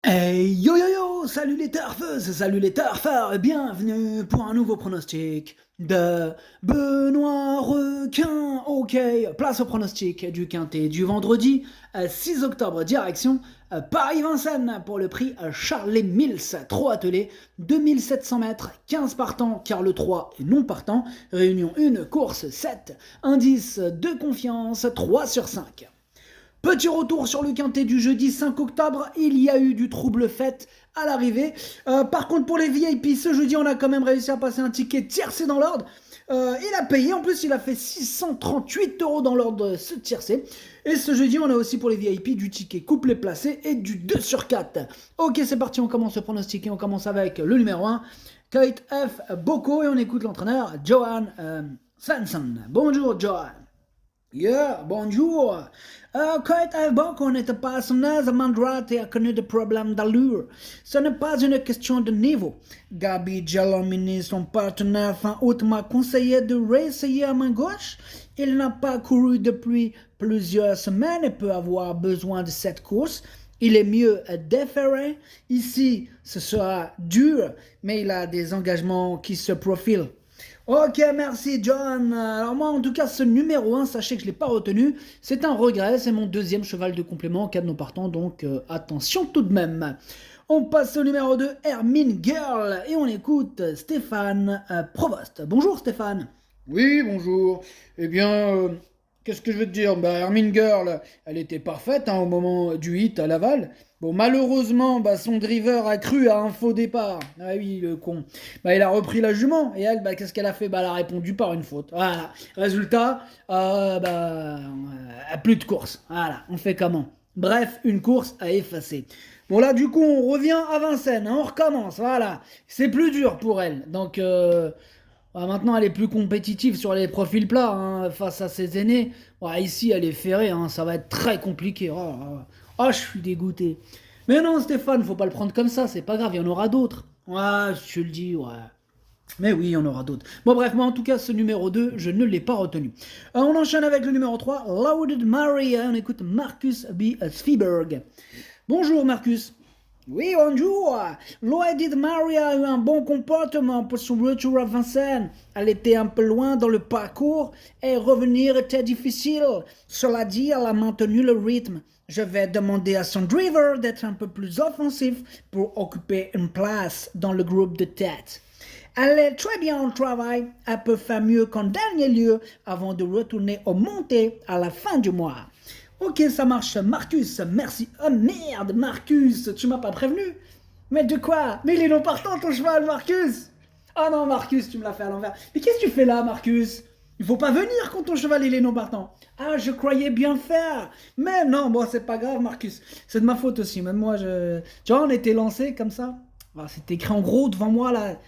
Hey yo yo yo, salut les turfeuses, salut les turfeurs, bienvenue pour un nouveau pronostic de Benoît Requin. Ok, place au pronostic du quintet du vendredi 6 octobre, direction Paris-Vincennes pour le prix Charles Mills, 3 attelés, 2700 mètres, 15 partants car le 3 est non partant, réunion 1, course 7, indice de confiance 3 sur 5. Petit retour sur le quintet du jeudi 5 octobre, il y a eu du trouble fait à l'arrivée. Par contre pour les VIP, ce jeudi on a quand même réussi à passer un ticket tiercé dans l'ordre. Il a payé, en plus il a fait 638 € dans l'ordre ce tiercé. Et ce jeudi on a aussi pour les VIP du ticket couplet placé et du 2 sur 4. Ok, c'est parti, on commence le pronostiquer, on commence avec le numéro 1, Kate F. Boko, et on écoute l'entraîneur Johan Svensson. Bonjour Johan. Yeah, bonjour. Kurt Boko n'était pas son aise, Mandrat a connu des problèmes d'allure. Ce n'est pas une question de niveau. Gabi Jalomini, son partenaire fin août, m'a conseillé de réessayer à main gauche. Il n'a pas couru depuis plusieurs semaines et peut avoir besoin de cette course. Il est mieux déféré. Ici, ce sera dur, mais il a des engagements qui se profilent. Ok, merci John. Alors moi, en tout cas, ce numéro 1, sachez que je ne l'ai pas retenu. C'est un regret, c'est mon deuxième cheval de complément en cas de non partant, donc attention tout de même. On passe au numéro 2, Hermine Girl, et on écoute Stéphane Provost. Bonjour Stéphane. Oui, bonjour. Eh bien, qu'est-ce que je veux te dire? Hermine Girl, elle était parfaite au moment du hit à Laval. Bon, malheureusement, son driver a cru à un faux départ. Ah oui, le con. Il a repris la jument. Et elle, qu'est-ce qu'elle a fait? Elle a répondu par une faute. Voilà. Résultat, plus de course. Voilà, on fait comment? Bref, une course à effacer. Bon là, du coup, on revient à Vincennes. On recommence. Voilà. C'est plus dur pour elle. Donc... maintenant, elle est plus compétitive sur les profils plats face à ses aînés. Ici, elle est ferrée, ça va être très compliqué. Je suis dégoûté. Mais non, Stéphane, faut pas le prendre comme ça, c'est pas grave, il y en aura d'autres. Je te le dis, ouais. Mais oui, il y en aura d'autres. Bon, bref, moi en tout cas, ce numéro 2, je ne l'ai pas retenu. On enchaîne avec le numéro 3, Loaded Maria. On écoute Marcus B. Sviberg. Bonjour, Marcus. Oui, bonjour. Loaded Maria a eu un bon comportement pour son retour à Vincennes. Elle était un peu loin dans le parcours et revenir était difficile. Cela dit, elle a maintenu le rythme. Je vais demander à son driver d'être un peu plus offensif pour occuper une place dans le groupe de tête. Elle est très bien au travail. Elle peut faire mieux qu'en dernier lieu avant de retourner au montées à la fin du mois. Ok, ça marche, Marcus, merci. Oh merde, Marcus, tu m'as pas prévenu. Mais de quoi? Mais il est non partant ton cheval, Marcus. Oh non, Marcus, tu me l'as fait à l'envers. Mais qu'est-ce que tu fais là, Marcus? Il faut pas venir quand ton cheval il est non partant. Ah, je croyais bien faire. Mais non, bon, c'est pas grave, Marcus. C'est de ma faute aussi. Même moi, Tu vois, on était lancé comme ça. C'était écrit en gros devant moi là.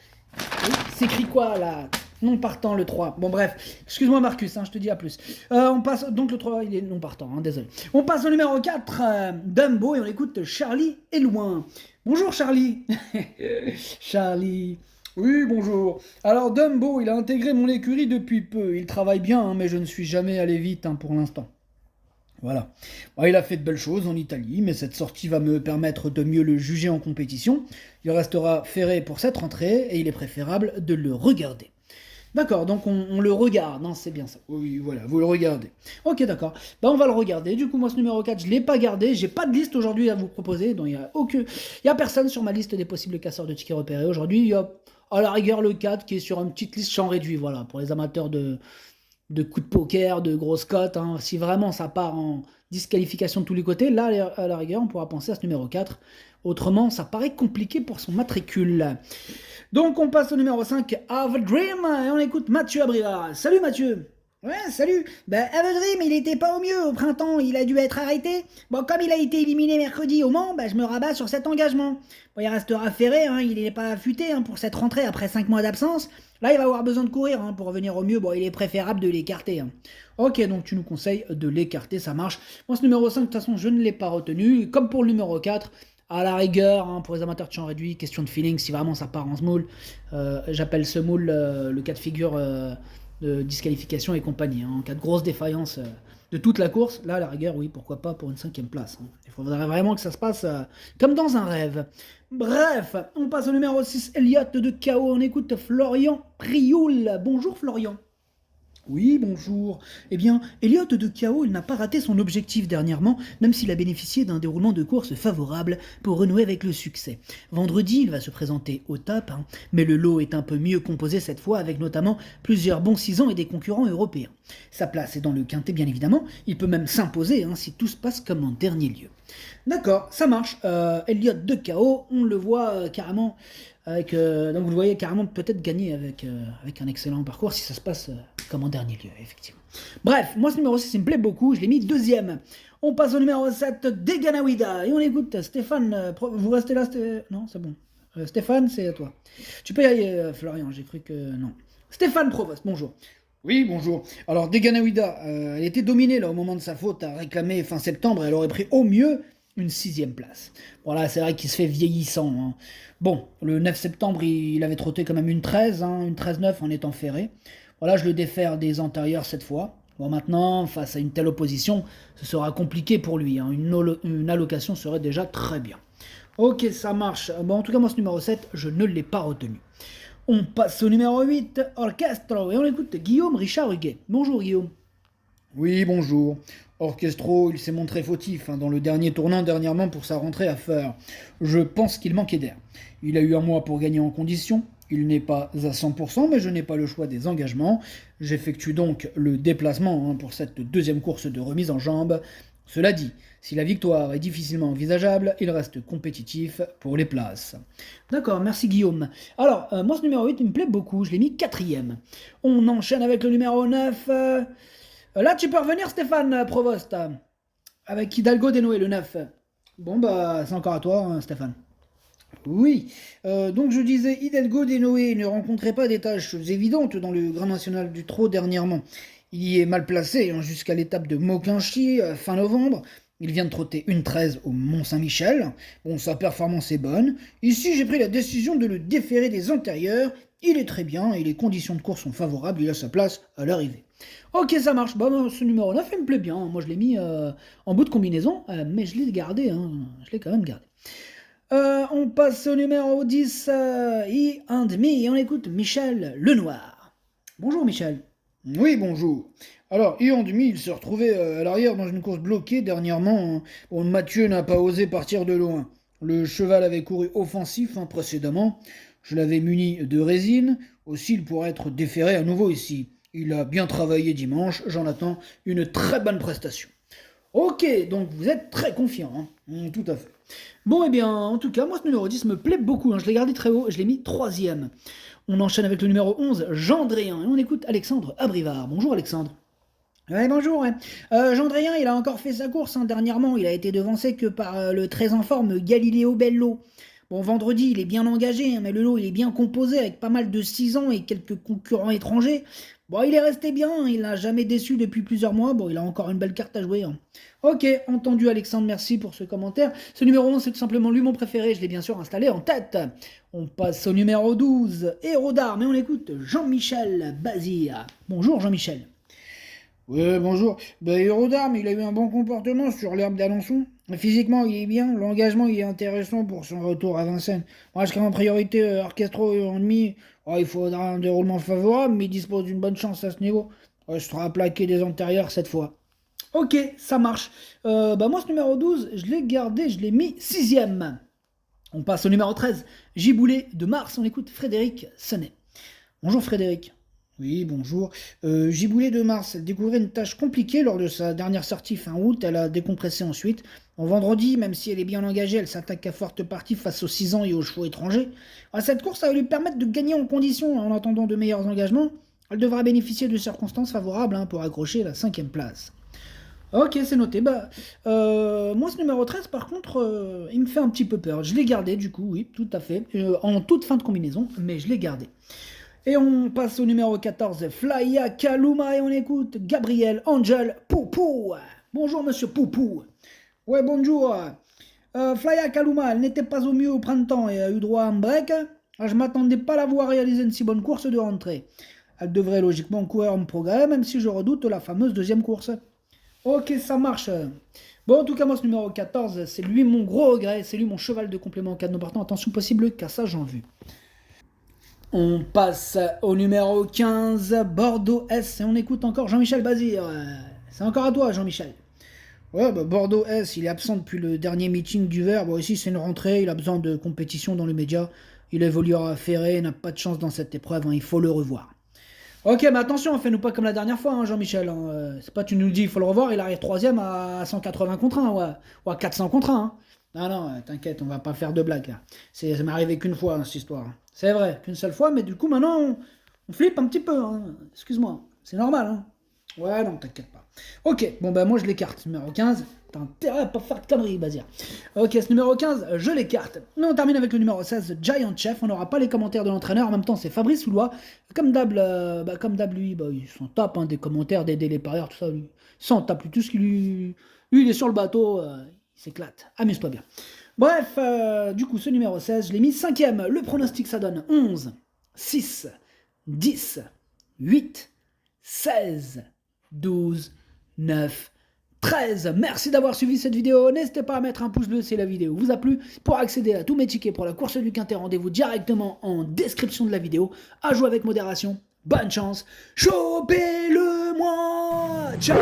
C'est écrit quoi là? Non partant le 3. Bon bref, excuse-moi Marcus, je te dis à plus. On passe, donc le 3 il est non partant, désolé. On passe au numéro 4, Dumbo, et on écoute Charlie et loin. Bonjour Charlie. Charlie. Oui, bonjour. Alors, Dumbo, il a intégré mon écurie depuis peu. Il travaille bien, mais je ne suis jamais allé vite pour l'instant. Voilà. Il a fait de belles choses en Italie, mais cette sortie va me permettre de mieux le juger en compétition. Il restera ferré pour cette rentrée et il est préférable de le regarder. D'accord, donc on le regarde, non, c'est bien ça. Oui, voilà, vous le regardez. Ok, d'accord. On va le regarder. Du coup, moi, ce numéro 4, je l'ai pas gardé. J'ai pas de liste aujourd'hui à vous proposer. Donc, il y a personne sur ma liste des possibles casseurs de tickets repérés. Aujourd'hui, il y a à la rigueur le 4 qui est sur une petite liste champ réduit. Voilà, pour les amateurs de coups de poker, de grosses cotes. Si vraiment ça part en disqualification de tous les côtés, là, à la rigueur, on pourra penser à ce numéro 4. Autrement, ça paraît compliqué pour son matricule. Donc, on passe au numéro 5, Have a Dream, et on écoute Mathieu Abrira. Salut Mathieu. Ouais, salut. Have a Dream, il était pas au mieux au printemps, il a dû être arrêté. Bon, comme il a été éliminé mercredi au Mans, je me rabats sur cet engagement. Bon, il restera ferré, il n'est pas affûté pour cette rentrée après 5 mois d'absence. Là, il va avoir besoin de courir pour revenir au mieux. Bon, il est préférable de l'écarter. Ok, donc tu nous conseilles de l'écarter, ça marche. Moi, ce numéro 5, de toute façon, je ne l'ai pas retenu. Comme pour le numéro 4, à la rigueur, pour les amateurs de champ réduit, question de feeling, si vraiment ça part en ce moule. J'appelle ce moule le cas de figure de disqualification et compagnie. En cas de grosse défaillance de toute la course, là, à la rigueur, oui, pourquoi pas pour une 5e place. Il faudrait vraiment que ça se passe comme dans un rêve. Bref, on passe au numéro 6, Elliott de KO. On écoute Florian Prioul. Bonjour Florian. Oui, bonjour. Eh bien, Elliott de KO, il n'a pas raté son objectif dernièrement, même s'il a bénéficié d'un déroulement de course favorable pour renouer avec le succès. Vendredi, il va se présenter au top, mais le lot est un peu mieux composé cette fois, avec notamment plusieurs bons 6 ans et des concurrents européens. Sa place est dans le quintet, bien évidemment. Il peut même s'imposer si tout se passe comme en dernier lieu. D'accord, ça marche. Elliott de KO, on le voit carrément avec, donc vous le voyez carrément peut-être gagner avec un excellent parcours si ça se passe comme en dernier lieu, effectivement. Bref, moi ce numéro 6 il me plaît beaucoup, je l'ai mis 2e. On passe au numéro 7, Deganawida, et on écoute Stéphane, vous restez là, non c'est bon. Stéphane, c'est à toi. Tu peux y aller, Florian, j'ai cru que non. Stéphane Provost, bonjour. Oui, bonjour. Alors, Deganawida, elle était dominée là au moment de sa faute à réclamer fin septembre, elle aurait pris au mieux une 6e place. Voilà, c'est vrai qu'il se fait vieillissant. Bon, le 9 septembre, il avait trotté quand même une 13, une 13-9 en étant ferré. Voilà, je le défère des antérieurs cette fois. Bon, maintenant, face à une telle opposition, ce sera compliqué pour lui. Une allocation serait déjà très bien. Ok, ça marche. Bon, en tout cas, moi, ce numéro 7, je ne l'ai pas retenu. On passe au numéro 8, Orchestro, et on écoute Guillaume Richard Huguet. Bonjour Guillaume. Oui, bonjour. Orchestro, il s'est montré fautif dans le dernier tournant dernièrement pour sa rentrée à Feur. Je pense qu'il manquait d'air. Il a eu un mois pour gagner en condition. Il n'est pas à 100%, mais je n'ai pas le choix des engagements. J'effectue donc le déplacement pour cette 2e course de remise en jambe. Cela dit, si la victoire est difficilement envisageable, il reste compétitif pour les places. D'accord, merci Guillaume. Alors, moi ce numéro 8, il me plaît beaucoup, je l'ai mis 4e. On enchaîne avec le numéro 9. Là, tu peux revenir Stéphane Provost, avec Hidalgo Denoé, le 9. Bon, bah, c'est encore à toi, Stéphane. Oui, donc je disais, Hidalgo Denoé ne rencontrait pas des tâches évidentes dans le Grand National du Trot dernièrement. Il y est mal placé jusqu'à l'étape de Mauquinchy, fin novembre. Il vient de trotter une 13 au Mont-Saint-Michel. Bon, sa performance est bonne. Ici, j'ai pris la décision de le déférer des antérieurs. Il est très bien et les conditions de course sont favorables. Il a sa place à l'arrivée. Ok, ça marche. Bon, ce numéro 9, il me plaît bien. Moi, je l'ai mis en bout de combinaison, mais je l'ai gardé. Je l'ai quand même gardé. On passe au numéro 10, I and Me, et on écoute Michel Lenoir. Bonjour Michel. Oui, bonjour. Alors, Ian Demi, il s'est retrouvé à l'arrière dans une course bloquée dernièrement. Bon, Mathieu n'a pas osé partir de loin. Le cheval avait couru offensif précédemment. Je l'avais muni de résine. Aussi, il pourrait être déféré à nouveau ici. Il a bien travaillé dimanche. J'en attends une très bonne prestation. Ok, donc vous êtes très confiant. Tout à fait. Bon, eh bien, en tout cas, moi, ce numéro 10 me plaît beaucoup. Je l'ai gardé très haut. Je l'ai mis 3e. On enchaîne avec le numéro 11, Gendréen, et on écoute Alexandre Abrivard. Bonjour Alexandre. Ouais, bonjour. Gendréen, il a encore fait sa course dernièrement. Il a été devancé que par le très en forme Galileo Bello. Bon, vendredi, il est bien engagé, mais le lot, il est bien composé avec pas mal de 6 ans et quelques concurrents étrangers. Bon, il est resté bien, il n'a jamais déçu depuis plusieurs mois. Bon, il a encore une belle carte à jouer. Ok, entendu Alexandre, merci pour ce commentaire. Ce numéro 11, c'est tout simplement lui mon préféré, je l'ai bien sûr installé en tête. On passe au numéro 12, Héros d'Armes, et on écoute Jean-Michel Bazir. Bonjour Jean-Michel. Ouais, bonjour. Héros d'Armes, il a eu un bon comportement sur l'herbe d'Alençon. Physiquement, il est bien, l'engagement, il est intéressant pour son retour à Vincennes. Moi, je serai en priorité Orchestro et en demi. Il faudra un déroulement favorable, mais il dispose d'une bonne chance à ce niveau. Je serai à plaquer des antérieurs cette fois. Ok, ça marche. Moi, ce numéro 12, je l'ai gardé, je l'ai mis 6e. On passe au numéro 13, Giboulé de Mars, on écoute Frédéric Sonnet. Bonjour Frédéric. Oui, bonjour. Giboulé de Mars, elle découvrait une tâche compliquée lors de sa dernière sortie fin août, elle a décompressé ensuite. En vendredi, même si elle est bien engagée, elle s'attaque à forte partie face aux 6 ans et aux chevaux étrangers. Cette course, ça va lui permettre de gagner en condition en attendant de meilleurs engagements. Elle devra bénéficier de circonstances favorables pour accrocher la 5e place. Ok, c'est noté. Moi, ce numéro 13, par contre, il me fait un petit peu peur. Je l'ai gardé, du coup, oui, tout à fait. En toute fin de combinaison, mais je l'ai gardé. Et on passe au numéro 14, Flya Kaluma, et on écoute Gabriel Angel Poupou. Bonjour, monsieur Poupou. Ouais, bonjour. Flya Kaluma, elle n'était pas au mieux au printemps et a eu droit à un break. Je m'attendais pas à la voir réaliser une si bonne course de rentrée. Elle devrait logiquement courir en progrès, même si je redoute la fameuse deuxième course. Ok, ça marche. Bon, en tout cas, moi, ce numéro 14, c'est lui mon gros regret, c'est lui mon cheval de complément en cas de non partant. Attention, possible cassage en vue. On passe au numéro 15, Bordeaux S, et on écoute encore Jean-Michel Bazir. C'est encore à toi, Jean-Michel. Ouais, bah Bordeaux S, il est absent depuis le dernier meeting du Vert. Bon, ici, c'est une rentrée, il a besoin de compétition dans les médias. Il évoluera à Ferré, n'a pas de chance dans cette épreuve, hein, il faut le revoir. Ok, mais attention, fais-nous pas comme la dernière fois, hein, Jean-Michel. Hein. C'est pas tu nous dis il faut le revoir, il arrive 3ème à 180 contre 1, ouais. Ou à 400 contre 1. Hein. Non, t'inquiète, on va pas faire de blagues. Là. Ça m'est arrivé qu'une fois, hein, cette histoire. C'est vrai, qu'une seule fois, mais du coup, maintenant, on flippe un petit peu. Hein. Excuse-moi, c'est normal. Hein. Ouais, non, t'inquiète pas. Ok, bon, bah moi, je l'écarte. Numéro 15, t'as intérêt à pas faire de conneries, Bazir. Ok, ce numéro 15, je l'écarte. Nous, on termine avec le numéro 16, Giant Chef. On n'aura pas les commentaires de l'entraîneur. En même temps, c'est Fabrice Soulois. Comme d'hab, lui, il s'en tape hein, des commentaires, des les parieurs, tout ça. Lui. Il s'en tape, tout ce qui lui... Lui, il est sur le bateau, il s'éclate. Amuse-toi bien. Bref, du coup, ce numéro 16, je l'ai mis 5ème. Le pronostic, ça donne 11, 6, 10, 8, 16, 12, 9, 13. Merci d'avoir suivi cette vidéo. N'hésitez pas à mettre un pouce bleu si la vidéo vous a plu. Pour accéder à tous mes tickets pour la course du Quintet, rendez-vous directement en description de la vidéo. À jouer avec modération. Bonne chance. Chopez-le-moi. Ciao.